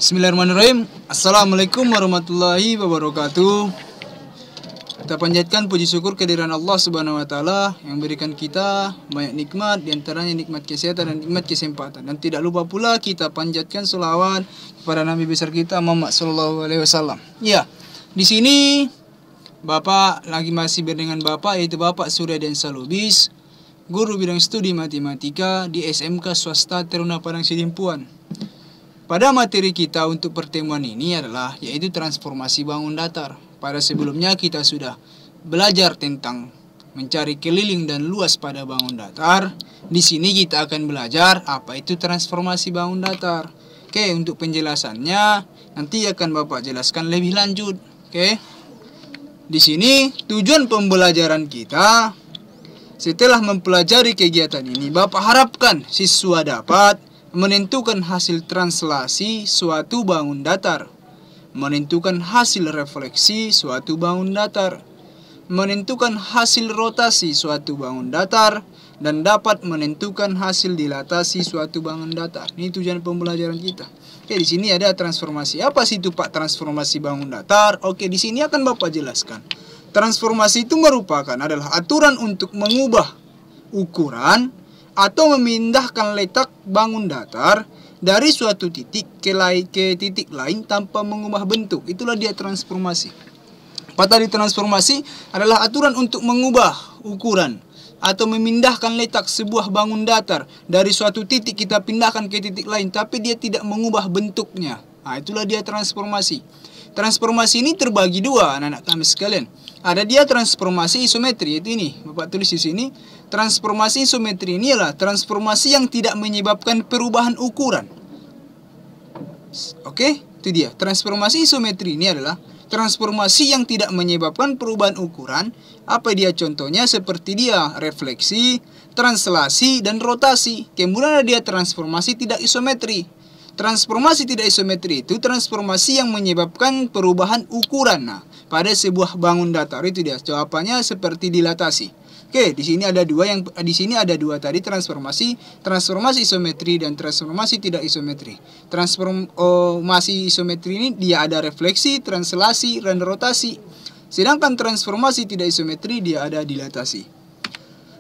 Bismillahirrahmanirrahim. Assalamualaikum warahmatullahi wabarakatuh. Kita panjatkan puji syukur kehadiran Allah Subhanahu wa taala yang berikan kita banyak nikmat, diantaranya nikmat kesehatan dan nikmat kesempatan. Dan tidak lupa pula kita panjatkan selawat kepada Nabi besar kita Muhammad sallallahu alaihi wasallam. Ya, di sini Bapak lagi masih dengan Bapak, yaitu Bapak Surya Densa Lubis, guru bidang studi matematika di SMK Swasta Teruna Padang Sidimpuan. Pada materi kita untuk pertemuan ini adalah yaitu transformasi bangun datar. Pada sebelumnya kita sudah belajar tentang mencari keliling dan luas pada bangun datar. Di sini kita akan belajar apa itu transformasi bangun datar. Oke, untuk penjelasannya nanti akan Bapak jelaskan lebih lanjut. Oke. Di sini tujuan pembelajaran kita setelah mempelajari kegiatan ini, Bapak harapkan siswa dapat menentukan hasil translasi suatu bangun datar, menentukan hasil refleksi suatu bangun datar, menentukan hasil rotasi suatu bangun datar, dan dapat menentukan hasil dilatasi suatu bangun datar. Ini tujuan pembelajaran kita. Oke, di sini ada transformasi. Apa sih itu Pak transformasi bangun datar? Oke, di sini akan Bapak jelaskan. Transformasi itu merupakan adalah aturan untuk mengubah ukuran atau memindahkan letak bangun datar dari suatu titik ke titik lain tanpa mengubah bentuk. Itulah dia transformasi. Apa tadi transformasi? Adalah aturan untuk mengubah ukuran atau memindahkan letak sebuah bangun datar dari suatu titik kita pindahkan ke titik lain, tapi dia tidak mengubah bentuknya. Nah, itulah dia transformasi. Transformasi ini terbagi dua, anak-anak kami sekalian. Ada dia transformasi isometri, itu ini. Bapak tulis di sini. Transformasi isometri ini adalah transformasi yang tidak menyebabkan perubahan ukuran. Oke, itu dia. Transformasi isometri ini adalah transformasi yang tidak menyebabkan perubahan ukuran. Apa dia contohnya? Seperti dia refleksi, translasi, dan rotasi. Kemudian ada dia transformasi tidak isometri. Transformasi tidak isometri itu transformasi yang menyebabkan perubahan ukuran. Nah, pada sebuah bangun datar itu dia. Jawabannya seperti dilatasi. Oke, di sini ada dua tadi transformasi isometri dan transformasi tidak isometri. Transformasi isometri ini dia ada refleksi, translasi, dan rotasi. Sedangkan transformasi tidak isometri dia ada dilatasi.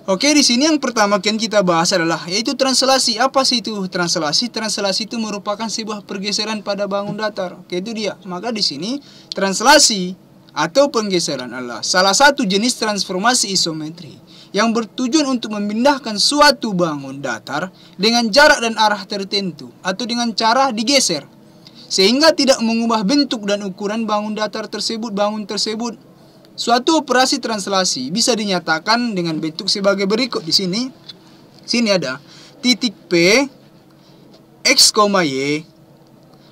Oke, di sini yang pertama yang kita bahas adalah yaitu translasi. Apa sih itu translasi? Translasi itu merupakan sebuah pergeseran pada bangun datar. Oke, itu dia. Maka di sini translasi atau penggeseran adalah salah satu jenis transformasi isometri yang bertujuan untuk memindahkan suatu bangun datar dengan jarak dan arah tertentu atau dengan cara digeser sehingga tidak mengubah bentuk dan ukuran bangun datar tersebut. Suatu operasi translasi bisa dinyatakan dengan bentuk sebagai berikut. Di sini ada titik P X, Y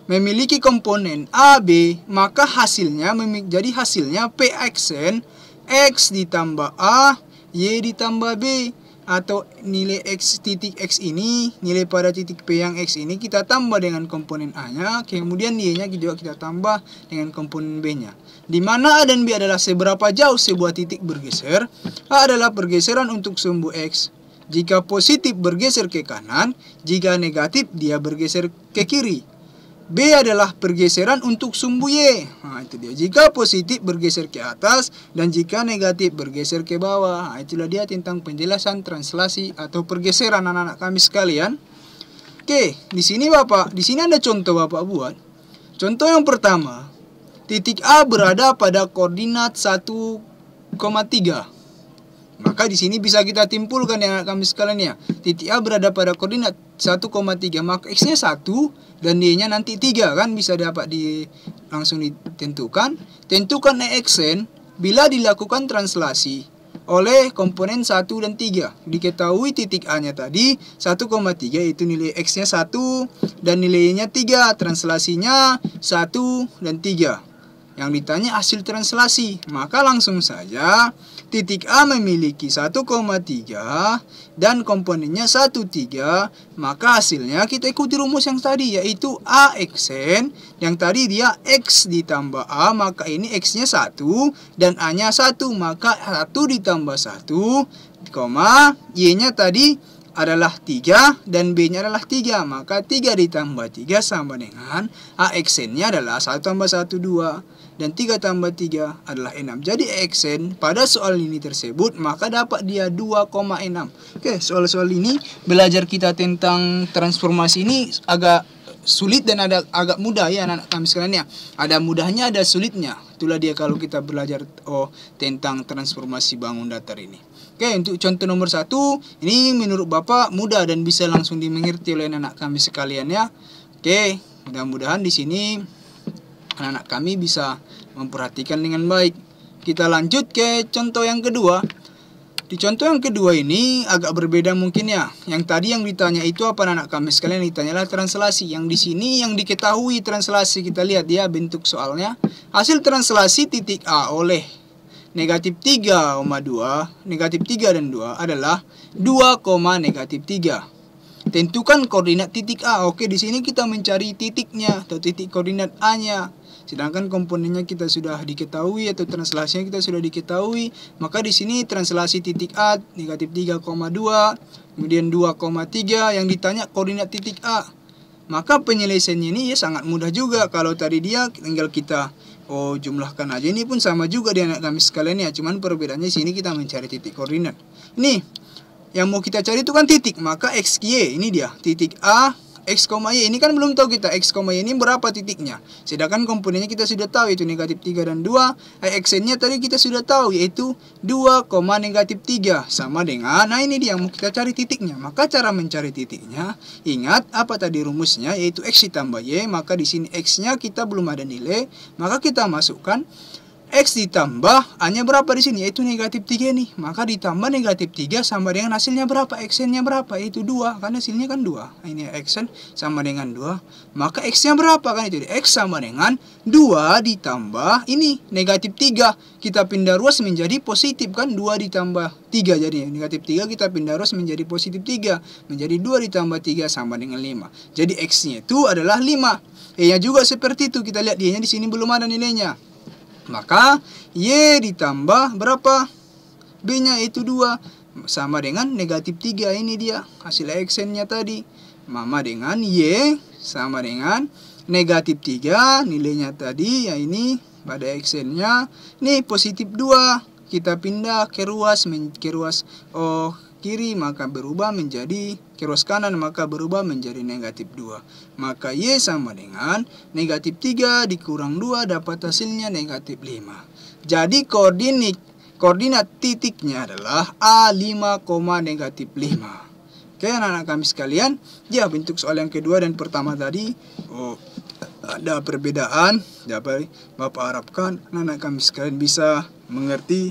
memiliki komponen A, B, maka hasilnya PXN X ditambah A, Y ditambah B. Atau nilai X titik X ini, nilai pada titik P yang X ini kita tambah dengan komponen A-nya, kemudian Y-nya juga kita tambah dengan komponen B-nya. Di mana A dan B adalah seberapa jauh sebuah titik bergeser. A adalah pergeseran untuk sumbu X. Jika positif bergeser ke kanan, jika negatif dia bergeser ke kiri. B adalah pergeseran untuk sumbu Y. Nah, itu dia. Jika positif bergeser ke atas dan jika negatif bergeser ke bawah. Nah, itulah dia tentang penjelasan translasi atau pergeseran anak-anak kami sekalian. Oke, di sini ada contoh Bapak buat. Contoh yang pertama, titik A berada pada koordinat 1,3. Maka di sini bisa kita simpulkan ya kami sekalian ya. Titik A berada pada koordinat 1,3, maka X-nya 1 dan Y-nya nanti 3 kan bisa dapat langsung ditentukan. Tentukan EXN bila dilakukan translasi oleh komponen 1 dan 3. Diketahui titik A-nya tadi 1,3 itu nilai X-nya 1 dan nilai Y-nya 3. Translasinya 1 dan 3. Yang ditanya hasil translasi, maka langsung saja titik A memiliki 1,3 dan komponennya 1,3, maka hasilnya kita ikuti rumus yang tadi yaitu AXN yang tadi dia X ditambah A, maka ini X-nya 1 dan A-nya 1, maka 1 ditambah 1, Y-nya tadi adalah 3 dan B-nya adalah 3. Maka 3 ditambah 3 sama dengan AXN-nya adalah 1 tambah 1, 2. Dan 3 tambah 3 adalah 6. Jadi AXN pada soal ini tersebut maka dapat dia 2,6. Oke, soal-soal ini belajar kita tentang transformasi ini agak sulit dan agak mudah ya anak-anak kami sekalian ya. Ada mudahnya, ada sulitnya. Itulah dia kalau kita belajar tentang transformasi bangun datar ini. Oke, untuk contoh nomor 1, ini menurut Bapak mudah dan bisa langsung dimengerti oleh anak kami sekalian ya. Oke, mudah-mudahan di sini anak-anak kami bisa memperhatikan dengan baik. Kita lanjut ke contoh yang kedua. Di contoh yang kedua ini agak berbeda mungkin ya. Yang tadi yang ditanya itu apa anak kami sekalian, ditanyalah translasi. Yang di sini yang diketahui translasi, kita lihat ya bentuk soalnya. Hasil translasi titik A oleh negatif 3,2, negatif 3 dan 2 adalah 2, negatif 3. Tentukan koordinat titik A. Oke, di sini kita mencari titiknya atau titik koordinat A-nya. Sedangkan komponennya kita sudah diketahui atau translasinya kita sudah diketahui. Maka di sini translasi titik A negatif 3,2, kemudian 2,3 yang ditanya koordinat titik A. Maka penyelesaiannya ini ya sangat mudah juga. Kalau tadi dia tinggal kita jumlahkan aja, ini pun sama juga di anak kami sekalian ya. Cuman perbedaannya sini kita mencari titik koordinat. Ini yang mau kita cari itu kan titik, maka XY ini dia titik A, X, Y. Ini kan belum tahu kita X, Y ini berapa titiknya. Sedangkan komponennya kita sudah tahu yaitu negatif 3 dan 2. AXN-nya tadi kita sudah tahu yaitu 2, negatif 3 sama dengan, nah ini dia yang mau kita cari titiknya. Maka cara mencari titiknya, ingat apa tadi rumusnya yaitu X ditambah Y. Maka di sini X-nya kita belum ada nilai, maka kita masukkan X ditambah A-nya berapa di sini yaitu negatif 3 nih. Maka ditambah negatif 3 sama dengan hasilnya berapa? X-nya berapa? Yaitu 2. Karena hasilnya kan 2. Ini X sama dengan 2. Maka X-nya berapa? Kan itu X sama dengan 2 ditambah ini negatif 3. Kita pindah ruas menjadi positif kan? 2 ditambah 3 jadinya. Negatif 3 kita pindah ruas menjadi positif 3. Menjadi 2 ditambah 3 sama dengan 5. Jadi X-nya itu adalah 5. E-nya juga seperti itu. Kita lihat Y-nya di sini belum ada nilainya. Maka Y ditambah berapa? B-nya itu 2. Sama dengan negatif 3. Ini dia hasil AXN-nya tadi. Sama dengan Y sama dengan negatif 3. Nilainya tadi ya ini pada AXN-nya. Ini positif 2. Kita pindah ke ruas kiri maka berubah menjadi ke ruas kanan maka berubah menjadi negatif 2. Maka Y sama dengan negatif 3 dikurang 2 dapat hasilnya negatif 5. Jadi koordinat titiknya adalah A5, negatif 5. Oke anak-anak kami sekalian, ya bentuk soal yang kedua dan pertama tadi ada perbedaan. Dapat Bapak harapkan anak-anak kami sekalian bisa mengerti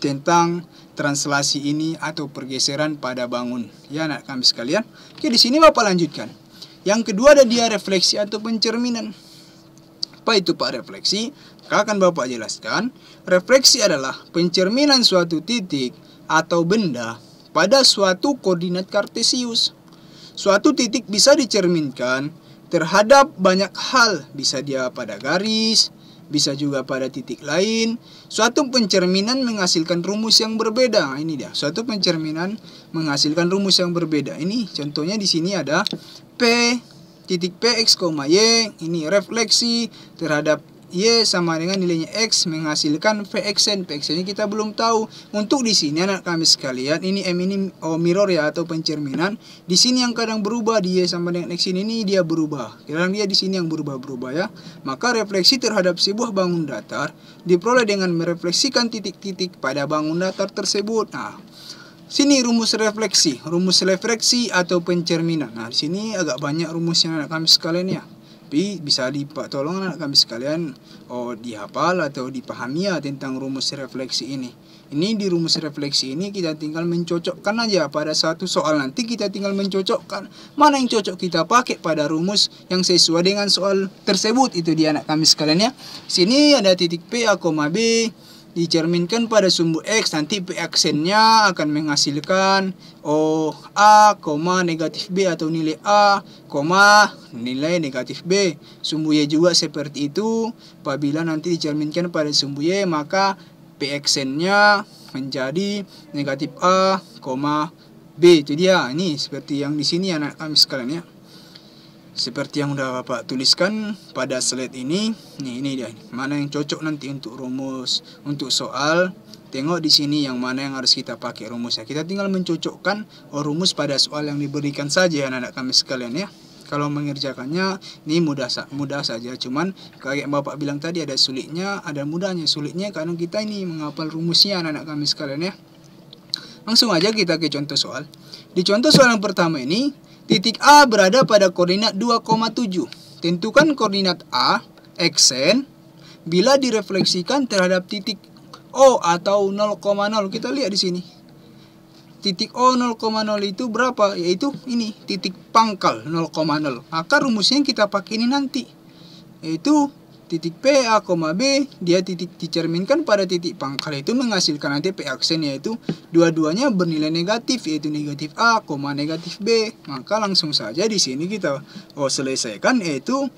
tentang translasi ini atau pergeseran pada bangun ya anak kami sekalian. Oke, di sini Bapak lanjutkan. Yang kedua ada dia refleksi atau pencerminan. Apa itu Pak refleksi? Akan Bapak jelaskan. Refleksi adalah pencerminan suatu titik atau benda pada suatu koordinat kartesius. Suatu titik bisa dicerminkan terhadap banyak hal, bisa dia pada garis, bisa juga pada titik lain. Suatu pencerminan menghasilkan rumus yang berbeda. Nah, ini dia. Suatu pencerminan menghasilkan rumus yang berbeda. Ini contohnya di sini ada titik P X, Y. Ini refleksi terhadap Y sama dengan nilainya X menghasilkan VXN. VXN ini kita belum tahu. Untuk di sini anak kami sekalian, ini M ini mirror ya atau pencerminan. Di sini yang kadang berubah di Y sama dengan X ini dia berubah. Kadang dia di sini yang berubah-berubah ya. Maka refleksi terhadap sebuah bangun datar diperoleh dengan merefleksikan titik-titik pada bangun datar tersebut. Nah, sini rumus refleksi atau pencerminan. Nah, di sini agak banyak rumusnya anak kami sekalian ya. Tapi bisa tolong anak kami sekalian dihafal atau dipahami ya tentang rumus refleksi ini. Ini di rumus refleksi ini kita tinggal mencocokkan aja pada satu soal nanti kita tinggal mencocokkan mana yang cocok kita pakai pada rumus yang sesuai dengan soal tersebut itu di anak kami sekalian ya. Sini ada titik P A, B dicerminkan pada sumbu X, nanti P aksennya akan menghasilkan A, negatif B atau nilai A, nilai negatif B. Sumbu Y juga seperti itu. Apabila nanti dicerminkan pada sumbu Y, maka P aksennya menjadi negatif A, B. Itu dia. Ini seperti yang di sini anak kami sekalian ya. Seperti yang udah Bapak tuliskan pada slide ini. Nih, ini dia. Mana yang cocok nanti untuk rumus, untuk soal. Tengok di sini yang mana yang harus kita pakai rumusnya. Kita tinggal mencocokkan rumus pada soal yang diberikan saja anak-anak kami sekalian ya. Kalau mengerjakannya ini mudah saja. Cuman kayak Bapak bilang tadi ada sulitnya, ada mudahnya. Sulitnya karena kita ini menghafal rumusnya anak-anak kami sekalian ya. Langsung aja kita ke contoh soal. Di contoh soal yang pertama ini, titik A berada pada koordinat 2,7. Tentukan koordinat A, xn, bila direfleksikan terhadap titik O atau 0,0. Kita lihat di sini. Titik O 0,0 itu berapa? Yaitu ini, titik pangkal 0,0. Maka rumusnya yang kita pakai ini nanti. Yaitu titik P, A, B, dia titik dicerminkan pada titik pangkal itu menghasilkan nanti P aksen, yaitu dua-duanya bernilai negatif, yaitu negatif A, negatif B. Maka langsung saja di sini kita selesaikan, yaitu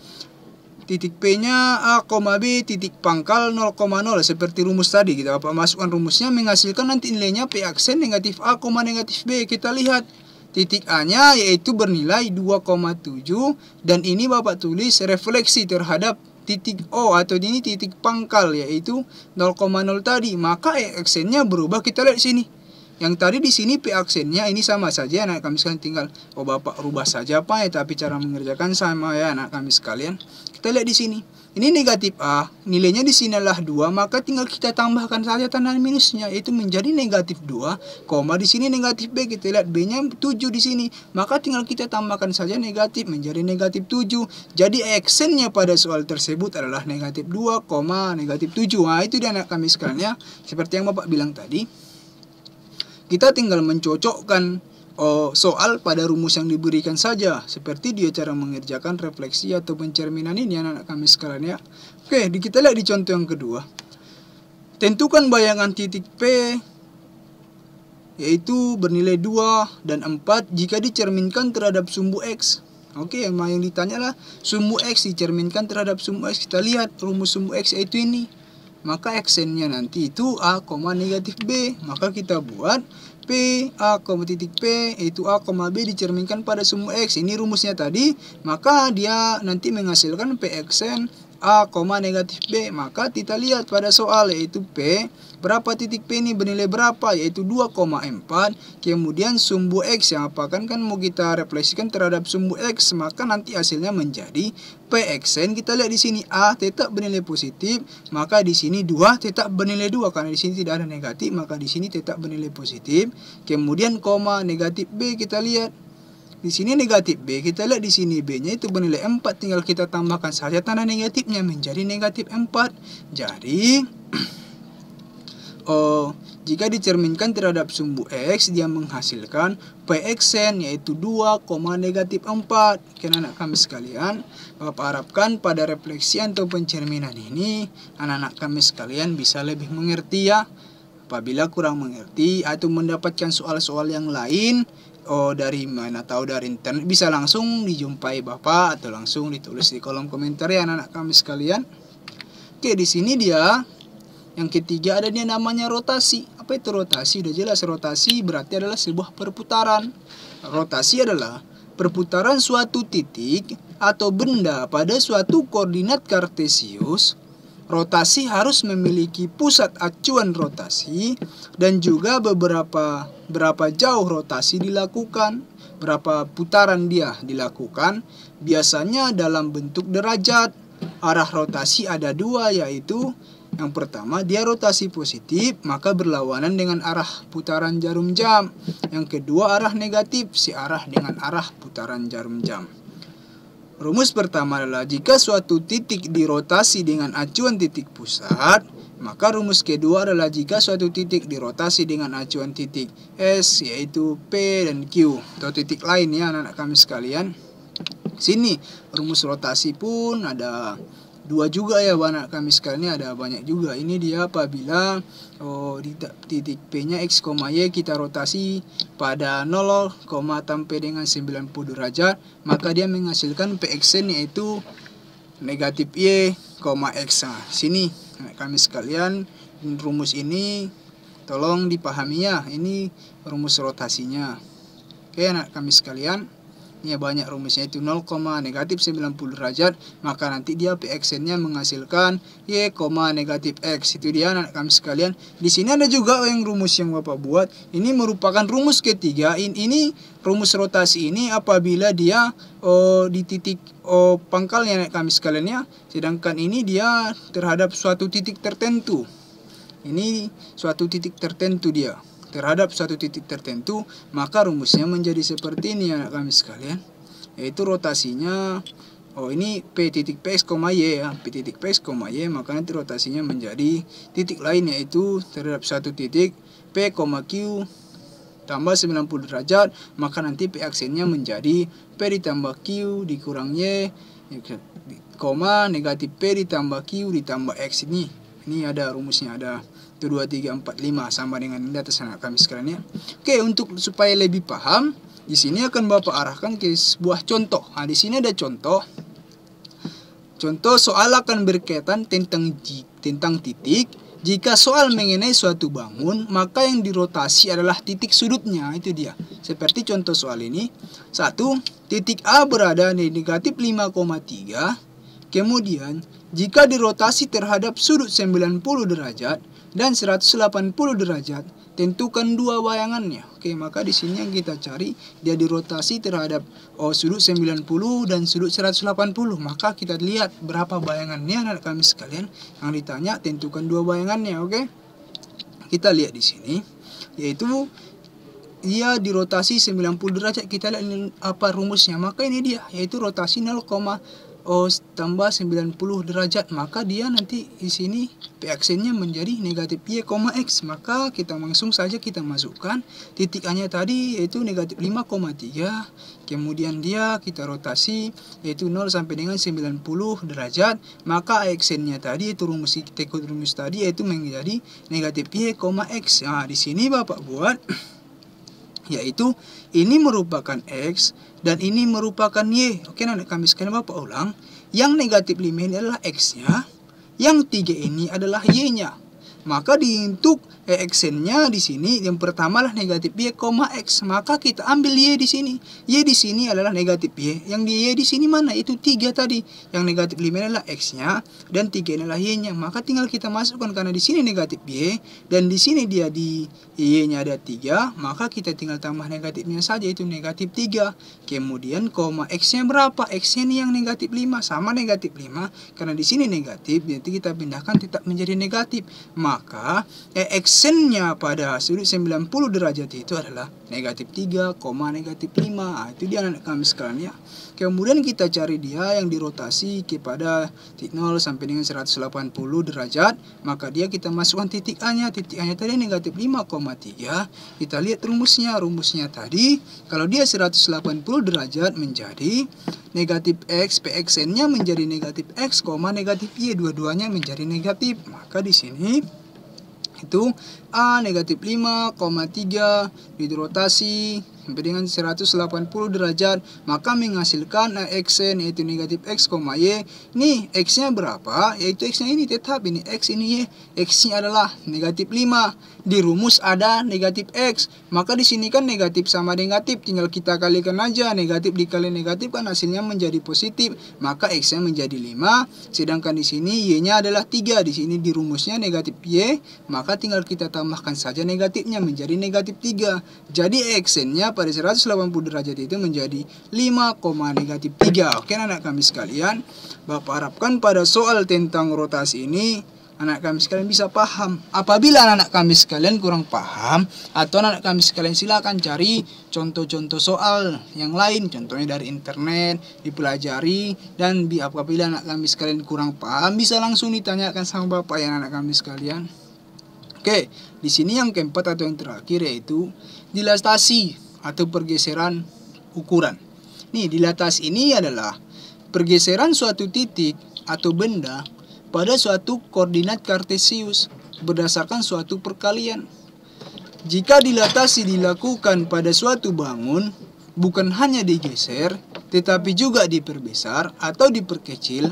titik P-nya A, B, titik pangkal 0,0. Seperti rumus tadi, kita masukkan rumusnya menghasilkan nanti nilainya P aksen negatif A, negatif B. Kita lihat titik A-nya yaitu bernilai 2,7. Dan ini Bapak tulis refleksi terhadap titik O atau ini titik pangkal yaitu 0,0 tadi. Maka E aksennya berubah, kita lihat di sini. Yang tadi di sini P aksennya ini sama saja anak kami sekalian, tinggal Bapak rubah saja apa ya, tapi cara mengerjakan sama ya anak kami sekalian. Kita lihat di sini. Ini negatif A, nilainya di sini adalah 2, maka tinggal kita tambahkan saja tanda minusnya, yaitu menjadi negatif 2, di sini negatif B. Kita lihat B-nya 7 di sini, maka tinggal kita tambahkan saja negatif menjadi negatif 7. Jadi aksennya pada soal tersebut adalah negatif 2, negatif 7. Nah, itu dia anak kami sekalian ya. Seperti yang Bapak bilang tadi, kita tinggal mencocokkan soal pada rumus yang diberikan saja. Seperti dia cara mengerjakan refleksi atau pencerminan ini anak-anak kami sekalian ya. Oke, kita lihat di contoh yang kedua. Tentukan bayangan titik P yaitu bernilai 2 dan 4 jika dicerminkan terhadap sumbu X. Oke, yang ditanya lah sumbu X dicerminkan terhadap sumbu X. Kita lihat rumus sumbu X yaitu ini. Maka aksennya nanti itu A, negatif B. Maka kita buat P, A, titik P, yaitu A, B dicerminkan pada sumbu X. Ini rumusnya tadi. Maka dia nanti menghasilkan P aksen A, negatif B. Maka kita lihat pada soal yaitu P. Berapa titik P ini bernilai berapa? Yaitu 2,4. Kemudian sumbu X yang apa kan mau kita refleksikan terhadap sumbu X. Maka nanti hasilnya menjadi P aksen. Kita lihat di sini A tetap bernilai positif. Maka di sini 2 tetap bernilai 2. Karena di sini tidak ada negatif. Maka di sini tetap bernilai positif. Kemudian negatif B kita lihat. Di sini negatif B, kita lihat di sini B-nya itu bernilai 4, tinggal kita tambahkan saja tanda negatifnya menjadi negatif 4. Jadi jika dicerminkan terhadap sumbu X, dia menghasilkan P aksen yaitu 2, negatif 4. Karena anak kami sekalian, Bapak harapkan pada refleksi atau pencerminan ini anak-anak kami sekalian bisa lebih mengerti ya. Apabila kurang mengerti atau mendapatkan soal-soal yang lain dari mana tahu dari internet, bisa langsung dijumpai Bapak atau langsung ditulis di kolom komentar ya anak-anak kami sekalian. Oke, di sini dia yang ketiga ada dia namanya rotasi. Apa itu rotasi? Udah jelas, rotasi berarti adalah sebuah perputaran. Rotasi adalah perputaran suatu titik atau benda pada suatu koordinat kartesius. Rotasi harus memiliki pusat acuan rotasi dan juga berapa jauh rotasi dilakukan, berapa putaran dia dilakukan. Biasanya dalam bentuk derajat. Arah rotasi ada 2, yaitu yang pertama dia rotasi positif, maka berlawanan dengan arah putaran jarum jam. Yang kedua arah negatif, searah dengan arah putaran jarum jam. Rumus pertama adalah jika suatu titik dirotasi dengan acuan titik pusat, maka rumus kedua adalah jika suatu titik dirotasi dengan acuan titik S, yaitu P dan Q atau titik lain ya anak-anak kami sekalian. Sini rumus rotasi pun ada 2 juga ya anak kami sekalian, ada banyak juga. Ini dia apabila di titik P-nya X, Y kita rotasi pada 0, sampai dengan 90 derajat, maka dia menghasilkan P aksen yaitu negatif Y, X. Nah, sini kami sekalian, rumus ini tolong dipahami ya. Ini rumus rotasinya. Oke anak kami sekalian, ini banyak rumusnya, itu 0, negatif 90 derajat, maka nanti dia PXN-nya menghasilkan Y, negatif X. Itu dia anak kami sekalian. Di sini ada juga yang rumus yang Bapak buat. Ini merupakan rumus ketiga. Ini rumus rotasi ini apabila dia di titik pangkalnya anak kami sekalian ya. Sedangkan ini dia terhadap suatu titik tertentu. Ini suatu titik tertentu dia. Terhadap suatu titik tertentu, maka rumusnya menjadi seperti ini anak kami sekalian, yaitu rotasinya ini P titik Px, Y ya, P titik Px, Y, maka nanti rotasinya menjadi titik lain, yaitu terhadap satu titik P, Q tambah 90 derajat, maka nanti P aksennya menjadi P ditambah Q dikurang Y, negatif P ditambah Q ditambah X. Ini ada rumusnya, ada 1, 2, 3, 4, 5 sama dengan di atas anak kami sekalian ya. Oke, untuk supaya lebih paham, di sini akan Bapak arahkan ke sebuah contoh. Nah, di sini ada contoh. Contoh soal akan berkaitan tentang titik. Jika soal mengenai suatu bangun, maka yang dirotasi adalah titik sudutnya, itu dia. Seperti contoh soal ini. 1. Titik A berada di negatif 5,3. Kemudian, jika dirotasi terhadap sudut 90 derajat dan 180 derajat, tentukan dua bayangannya. Oke, maka di sini yang kita cari dia dirotasi terhadap sudut 90 dan sudut 180. Maka kita lihat berapa bayangannya anak kami sekalian. Yang ditanya tentukan dua bayangannya, oke? Kita lihat di sini, yaitu dia dirotasi 90 derajat. Kita lihat ini apa rumusnya. Maka ini dia, yaitu rotasi 0, tambah 90 derajat, maka dia nanti di sini P aksennya menjadi negatif Y, X. Maka kita langsung saja kita masukkan titik A-nya tadi, yaitu negatif 5,3. Kemudian dia kita rotasi, yaitu 0 sampai dengan 90 derajat. Maka aksennya tadi, itu rumus kita ikut rumus tadi, yaitu menjadi negatif Y, X. Nah, di sini Bapak buat, yaitu ini merupakan X dan ini merupakan Y. Oke, anak kami sekalian, Bapak ulang. Yang negatif 5 ini adalah X-nya, yang 3 ini adalah Y-nya. Maka untuk aksennya di sini yang pertama adalah negatif Y, X. Maka kita ambil Y di sini. Y di sini adalah negatif Y. Yang di Y di sini mana? Itu 3 tadi. Yang negatif 5 adalah X-nya dan 3 adalah Y-nya. Maka tinggal kita masukkan, karena di sini negatif Y dan di sini dia di Y-nya ada 3, maka kita tinggal tambah negatifnya saja, itu negatif 3. Kemudian X-nya berapa? X-nya ini yang negatif 5, sama negatif 5. Karena di sini negatif, nanti kita pindahkan tetap menjadi negatif. Maka aksennya pada sudut 90 derajat itu adalah negatif 3, negatif 5. Itu dia anak kami sekalian ya. Kemudian kita cari dia yang dirotasi kepada titik 0 sampai dengan 180 derajat. Maka dia kita masukkan titik A-nya. Titik A-nya tadi negatif 5,3. Kita lihat rumusnya. Rumusnya tadi, kalau dia 180 derajat menjadi negatif X, PXN-nya menjadi negatif X, negatif Y. Dua-duanya menjadi negatif. Maka di sini itu A negatif 5,3 dirotasi sampai dengan 180 derajat, maka menghasilkan Xn, yaitu negatif X, Y. Ini X-nya berapa? Yaitu X-nya ini tetap, ini X, ini Y. X-nya adalah negatif 5. Di rumus ada negatif X. Maka di sini kan negatif sama negatif, tinggal kita kalikan aja. Negatif dikali negatif kan hasilnya menjadi positif. Maka X-nya menjadi 5. Sedangkan di sini Y-nya adalah 3. Di sini di rumusnya negatif Y. Maka tinggal kita tambahkan saja negatifnya menjadi negatif 3. Jadi Xn-nya pada 180 derajat itu menjadi 5, negatif 3. Oke anak kami sekalian, Bapak harapkan pada soal tentang rotasi ini anak kami sekalian bisa paham. Apabila anak kami sekalian kurang paham, atau anak kami sekalian silakan cari contoh-contoh soal yang lain, contohnya dari internet, dipelajari. Dan apabila anak kami sekalian kurang paham, bisa langsung ditanyakan sama Bapak ya anak kami sekalian. Oke, di sini yang keempat atau yang terakhir yaitu dilatasi atau pergeseran ukuran. Nih, dilatasi ini adalah pergeseran suatu titik atau benda pada suatu koordinat kartesius berdasarkan suatu perkalian. Jika dilatasi dilakukan pada suatu bangun, bukan hanya digeser, tetapi juga diperbesar atau diperkecil,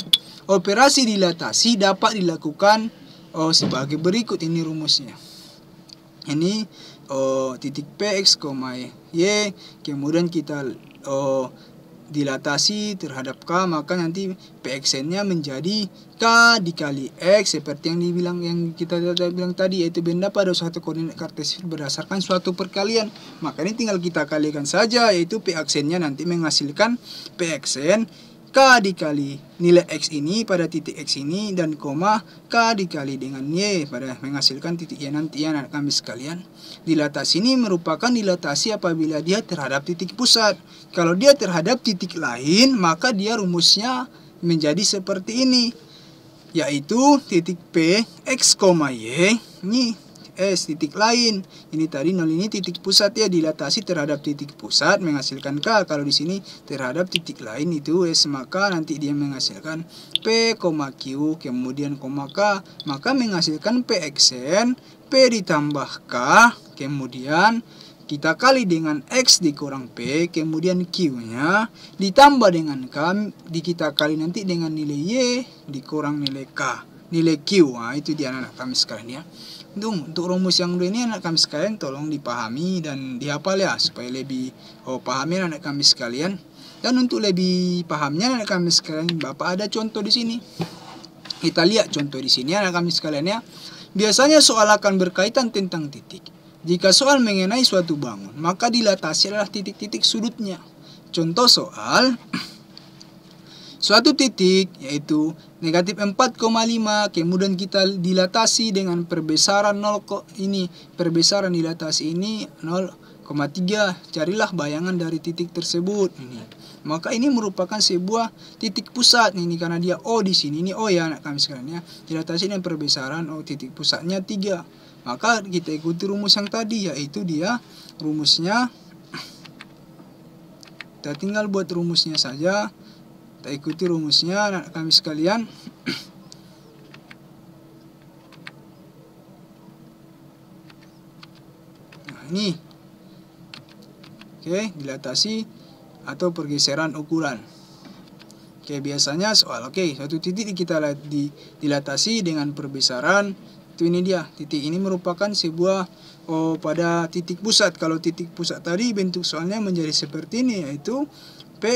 operasi dilatasi dapat dilakukan sebagai berikut. Ini rumusnya. ini titik P X, Y, kemudian kita dilatasi terhadap K, maka nanti PXN-nya menjadi K dikali X seperti yang kita bilang tadi, yaitu benda pada suatu koordinat kartesian berdasarkan suatu perkalian. Maka ini tinggal kita kalikan saja, yaitu PXN-nya nanti menghasilkan PXN K dikali nilai X ini pada titik X ini, dan koma K dikali dengan Y pada menghasilkan titik Y nanti ya anak kami sekalian. Dilatasi ini merupakan dilatasi apabila dia terhadap titik pusat. Kalau dia terhadap titik lain, maka dia rumusnya menjadi seperti ini, yaitu titik P X, Y ini S titik lain. Ini tadi 0 ini titik pusat ya, dilatasi terhadap titik pusat menghasilkan K. Kalau di sini terhadap titik lain itu S, maka nanti dia menghasilkan P, Q, kemudian koma K, maka menghasilkan PXN P ditambah K, kemudian kita kali dengan X dikurang P, kemudian Q-nya ditambah dengan K, kita kali nanti dengan nilai Y dikurang nilai K, nilai Q. Nah, itu dia anak kami sekalian ya. Untuk rumus yang dua ini anak kami sekalian tolong dipahami dan dihafal ya, supaya lebih pahami anak kami sekalian. Dan untuk lebih pahamnya anak kami sekalian, Bapak ada contoh di sini. Kita lihat contoh di sini anak kami sekalian ya. Biasanya soal akan berkaitan tentang titik. Jika soal mengenai suatu bangun, maka dilatasi adalah titik-titik sudutnya. Contoh soal suatu titik yaitu negatif 4,5, kemudian kita dilatasi dengan perbesaran 0 ini, perbesaran dilatasi ini 0,3. Carilah bayangan dari titik tersebut ini. Maka ini merupakan sebuah titik pusat ini, karena dia O di sini, ini O ya anak kami sekalian ya. Dilatasi dengan perbesaran O, titik pusatnya 3. Maka kita ikuti rumus yang tadi, yaitu dia rumusnya, kita tinggal buat rumusnya saja. Kita ikuti rumusnya anak kami sekalian. Nah ini, oke, dilatasi atau pergeseran ukuran. Oke, biasanya soal suatu titik kita dilatasi dengan perbesaran. Itu ini dia, titik ini merupakan sebuah pada titik pusat. Kalau titik pusat tadi bentuk soalnya menjadi seperti ini, yaitu P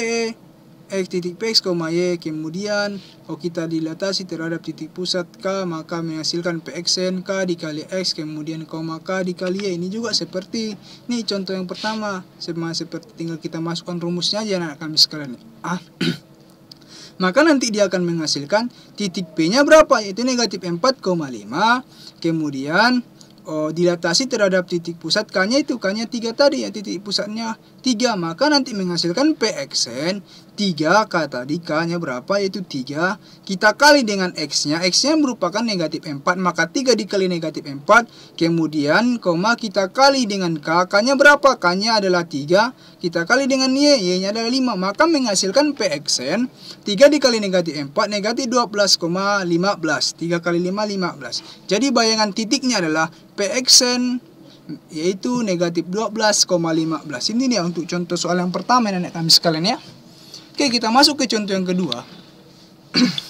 X titik P X, Y, kemudian kita dilatasi terhadap titik pusat K, maka menghasilkan PXN K dikali X, kemudian koma K dikali Y. Ini juga seperti ini contoh yang pertama, seperti tinggal kita masukkan rumusnya aja anak kami sekalian. Maka nanti dia akan menghasilkan titik P-nya berapa, yaitu negatif 4,5, kemudian dilatasi terhadap titik pusat K-nya itu K-nya 3 tadi ya, titik pusatnya 3, maka nanti menghasilkan PXN 3, K tadi K-nya berapa, yaitu 3, kita kali dengan X-nya, X-nya merupakan negatif 4, maka 3 dikali negatif 4, kemudian koma kita kali dengan K, K-nya berapa, K-nya adalah 3, kita kali dengan Y, Y-nya adalah 5, maka menghasilkan PXN 3 dikali negatif 4, negatif 12,15, 3 kali 5, 15. Jadi bayangan titiknya adalah PXN yaitu negatif 12,15. Ini dia untuk contoh soal yang pertama anak kami sekalian ya. Oke, kita masuk ke contoh yang kedua.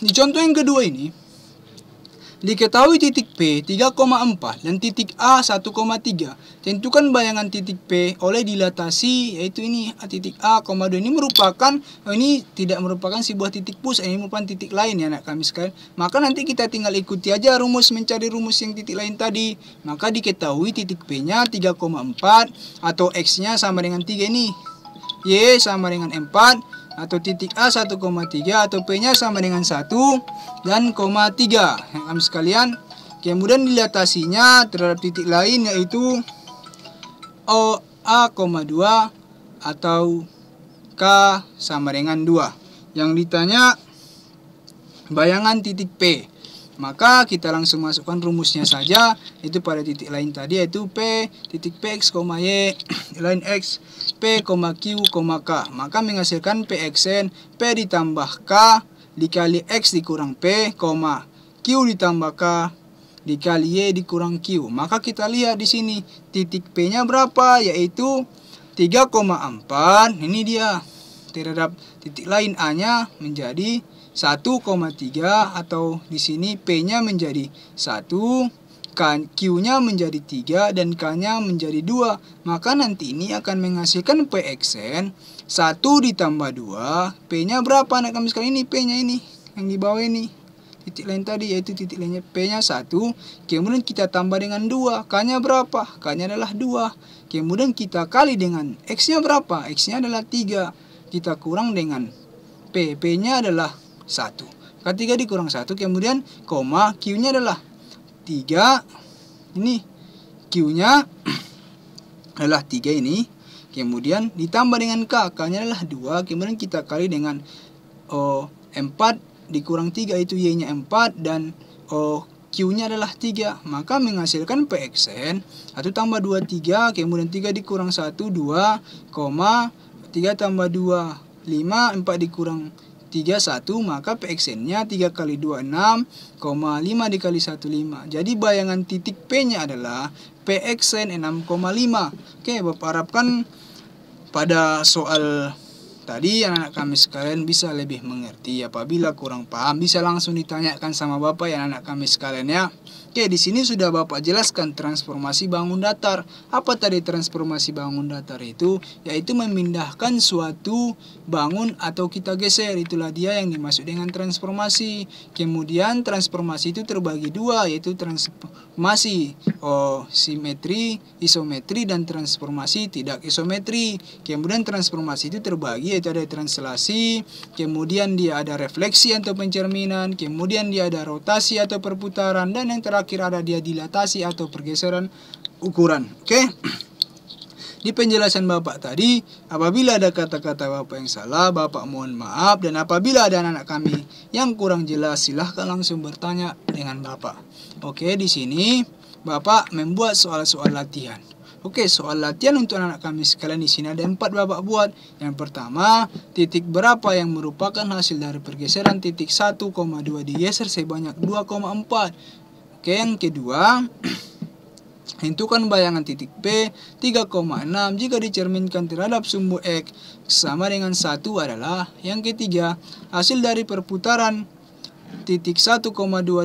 Di contoh yang kedua ini diketahui titik P 3,4 dan titik A 1,3. Tentukan bayangan titik P oleh dilatasi, yaitu ini titik A, 2. Ini merupakan ini tidak merupakan sebuah titik pusat, ini merupakan titik lain ya anak kami sekalian. Maka nanti kita tinggal ikuti aja rumus mencari rumus yang titik lain tadi. Maka diketahui titik P-nya 3,4 atau X-nya sama dengan 3 ini. Y sama dengan 4 atau titik A 1,3 atau P-nya sama dengan 1 dan 3 kami sekalian. Kemudian dilatasinya terhadap titik lain yaitu A, 2 atau K sama dengan 2. Yang ditanya bayangan titik P. Maka kita langsung masukkan rumusnya saja, itu pada titik lain tadi, yaitu P titik P X, Y lain X, P, Q, K. Maka menghasilkan PXN P ditambah K dikali X dikurang P, Q ditambah K dikali Y dikurang Q. Maka kita lihat di sini titik P-nya berapa, yaitu 3,4. Ini dia. Terhadap titik lain A-nya menjadi 1,3 atau di sini P-nya menjadi 1, Q-nya menjadi 3 dan K-nya menjadi 2. Maka nanti ini akan menghasilkan PXN 1 ditambah 2. P-nya berapa anak kami sekalian? Ini P-nya ini yang di bawah ini. Titik lain tadi yaitu titik lainnya P-nya 1. Kemudian kita tambah dengan 2. K-nya berapa? K-nya adalah 2. Kemudian kita kali dengan X-nya berapa? X-nya adalah 3. Kita kurang dengan P. P-nya adalah 1. Ketika dikurang 1, kemudian koma, Q-nya adalah 3. Ini Q-nya adalah 3 ini. Kemudian ditambah dengan K. K-nya adalah 2. Kemudian kita kali dengan 4 dikurang 3 itu Y-nya 4 dan Q-nya adalah 3. Maka menghasilkan PXN 1 tambah 2 3. Kemudian 3 dikurang 1 2, 3 tambah 2 5, 4 dikurang 3 1, maka PXN-nya 3 kali 2 6, 5 dikali 1 5. Jadi bayangan titik P-nya adalah PXN 6,5. Oke, Bapak harapkan pada soal tadi anak-anak kami sekalian bisa lebih mengerti. Apabila kurang paham bisa langsung ditanyakan sama Bapak ya anak-anak kami sekalian ya. Oke, di sini sudah Bapak jelaskan transformasi bangun datar. Apa tadi transformasi bangun datar itu? Yaitu memindahkan suatu bangun atau kita geser. Itulah dia yang dimaksud dengan transformasi. Kemudian transformasi itu terbagi dua, yaitu transformasi simetri, isometri, dan transformasi tidak isometri. Kemudian transformasi itu terbagi, yaitu ada translasi, kemudian dia ada refleksi atau pencerminan, kemudian dia ada rotasi atau perputaran, dan yang terakhir ada dia dilatasi atau pergeseran ukuran. Oke. Di penjelasan Bapak tadi, apabila ada kata-kata Bapak yang salah, Bapak mohon maaf, dan apabila ada anak kami yang kurang jelas, silahkan langsung bertanya dengan Bapak. Oke, di sini Bapak membuat soal-soal latihan. Oke, soal latihan untuk anak kami sekalian di sini ada 4 Bapak buat. Yang pertama, titik berapa yang merupakan hasil dari pergeseran titik 1,2 digeser sebanyak 2,4. Oke, yang kedua, tentukan bayangan titik P 3,6 jika dicerminkan terhadap sumbu X sama dengan 1 adalah. Yang ketiga, hasil dari perputaran titik 1,2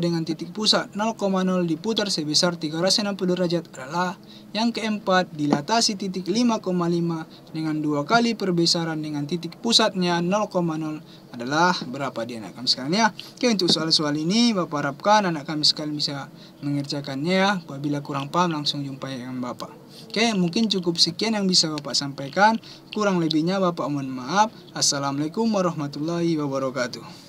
dengan titik pusat 0,0 diputar sebesar 360 derajat adalah. Yang keempat, dilatasi titik 5,5 dengan 2 kali perbesaran dengan titik pusatnya 0,0 adalah berapa di anak kami sekalian ya. Oke, untuk soal-soal ini Bapak harapkan anak kami sekalian bisa mengerjakannya ya. Apabila kurang paham langsung jumpai dengan Bapak. Oke, mungkin cukup sekian yang bisa Bapak sampaikan. Kurang lebihnya Bapak mohon maaf. Assalamualaikum warahmatullahi wabarakatuh.